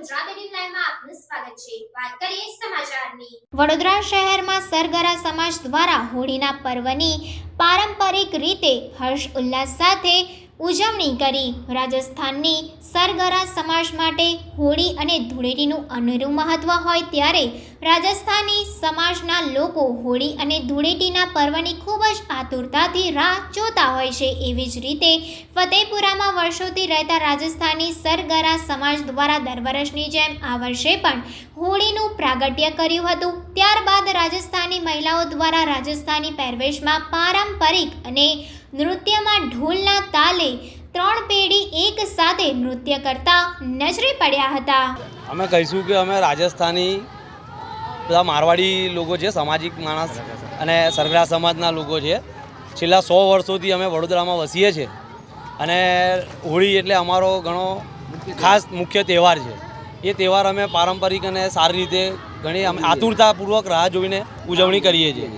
ગુજરાત 18 લાઈવમાં આપનું સ્વાગત છે। વાત કરીએ સમાચારની। વડોદરા શહેરમાં સરગરા સમાજ દ્વારા હોળીના પર્વની પારંપરિક રીતે હર્ષ ઉલ્લાસ સાથે ઉજવણી કરી। રાજસ્થાનની સરગરા સમાજ માટે હોળી અને ધૂળેટીનું અનેરું મહત્વ હોય ત્યારે રાજસ્થાની સમાજના લોકો હોળી અને ધૂળેટીના પર્વની ખૂબ જ આતુરતાથી રાહ જોતા હોય છે। એવી જ રીતે ફતેપુરામાં વર્ષોથી રહેતા રાજસ્થાની સરગરા સમાજ દ્વારા દર વર્ષની જેમ આ વર્ષે પણ હોળીનું પ્રાગટ્ય કર્યું હતું। ત્યારબાદ રાજસ્થાની મહિલાઓ દ્વારા રાજસ્થાની પહેરવેશમાં પારંપરિક અને નૃત્યમાં ઢોલના તાલે 3 પેઢી એક સાથે નૃત્ય કરતા નજરે પડ્યા હતા। અમે કહીશું કે અમે રાજસ્થાની બધા મારવાડી લોકો છે, સામાજિક માણસ અને સરગરા સમાજના લોકો છે। છેલ્લા 100 વર્ષોથી અમે વડોદરામાં વસીએ છીએ અને હોળી એટલે અમારો ઘણો ખાસ મુખ્ય તહેવાર છે। એ તહેવાર અમે પારંપરિક અને સારી રીતે ઘણી અમે આતુરતાપૂર્વક રાહ જોઈને ઉજવણી કરીએ છીએ।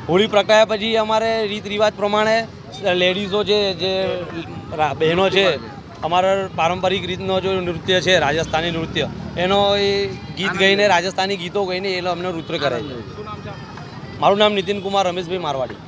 હોળી પ્રગટાયા પછી અમારે રીત રિવાજ પ્રમાણે લેડીઝો છે, જે બહેનો છે, અમારા પારંપરિક રીતનો જો નૃત્ય છે રાજસ્થાની નૃત્ય, એનો એ ગીત ગાઈને રાજસ્થાની ગીતો ગાઈને એ અમને નૃત્ય કરે છે। મારું નામ નીતિન કુમાર રમેશભાઈ મારવાડી।